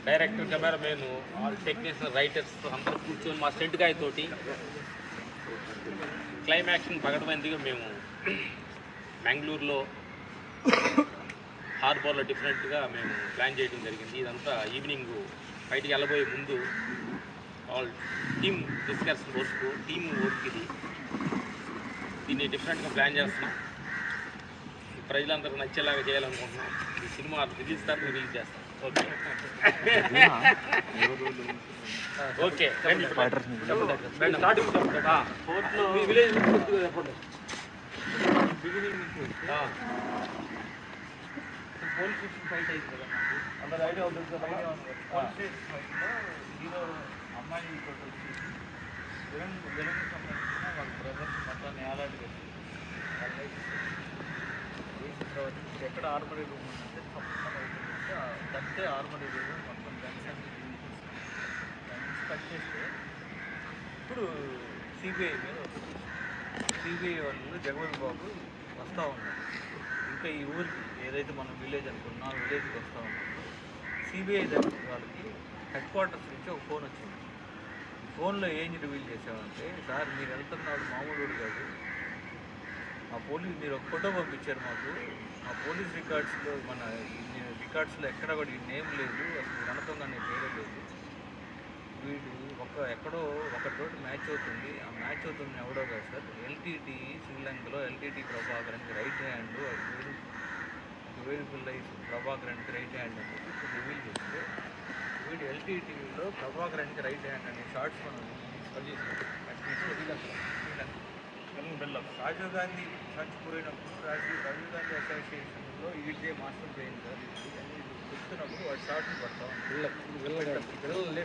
Director, cameraman, all technician, writers అందరూ కూర్చొని మా స్టెంట్ గాయతోటి క్లైమాక్స్ని పగడమైందిగా మేము మ్యాంగ్లూరులో హార్బర్లో డిఫరెంట్గా మేము ప్లాన్ చేయడం జరిగింది. ఇదంతా ఈవినింగ్ బయటికి వెళ్ళబోయే ముందు ఆల్ టీమ్ డిస్కషన్ వరకు టీమ్ వర్క్ దీన్ని డిఫరెంట్గా ప్లాన్ చేస్తున్నాం. ప్రజలందరూ నచ్చేలాగా చేయాలనుకుంటున్నాం. ఈ సినిమా రిలీజ్ తర్వాత రిలీజ్ చేస్తాం. Okay okay police station fight అయింది కదా నాకు అందరు ఐడియా ఉంటుంది కదా. పోలీస్ స్టేషన్ ఫైట్లో హీరో అమ్మాయి తోటి వచ్చేసి విలన్కి సంబంధించిన వాళ్ళ బ్రదర్స్ మొత్తాన్ని ఏలాంటి వేసి వాళ్ళ లైఫ్ వేసిన తర్వాత ఇప్పుడు ఎక్కడ ఆర్మరీ రూమ్ ఉందంటే తప్పకుండా దంతే ఆర్మరీ రూమ్ మొత్తం గన్స్ అన్ని గన్స్ కట్ చేస్తే ఇప్పుడు సిబిఐ మీద సిబిఐ వాళ్ళు జగవల్ బాబు వస్తూ ఉన్నారు. ఇంకా ఈ ఊరికి ఏదైతే మనం విలేజ్ అనుకున్నాం ఆ విలేజ్కి వస్తూ ఉన్నాం. సిబిఐ దగ్గర వాళ్ళకి హెడ్ క్వార్టర్స్ నుంచి ఒక ఫోన్ వచ్చింది. ఈ ఫోన్లో ఏం రివీల్ చేసామంటే, సార్ మీరు వెళ్తున్నాడు మామూలు కాదు, ఆ పోలీస్ మీరు ఒక ఫోటో పంపించారు మాకు, ఆ పోలీస్ రికార్డ్స్లో మన రికార్డ్స్లో ఎక్కడ కూడా ఈ నేమ్ లేదు, అసలు గణతంగానే పేరే లేదు, వీడు ఎక్కడో ఒకటి మ్యాచ్ అవుతుంది, ఆ మ్యాచ్ అవుతుంది ఎవడో కాదు సార్, ఎల్టీటీ శ్రీలంకలో ఎల్టీటీ ప్రభాకరానికి రైట్ హ్యాండ్, వేలుపిల్ల ప్రభాకరానికి రైట్ హ్యాండ్ అని చెప్పి ఇప్పుడు రివీల్ చేస్తే వీడు ఎల్టీటీలో ప్రభాకరానికి రైట్ హ్యాండ్ అనే షార్ట్స్ మనం సజెస్ట్ రాజీవ్ గాంధీ చచ్చిపోయినప్పుడు రాజీవ్ గాంధీ అసోసియేషన్లో ఈడే మాస్టర్ బ్రెయిన్ సార్ అని చెప్తున్నప్పుడు వాడు షార్ట్ని పడతాం పిల్లలు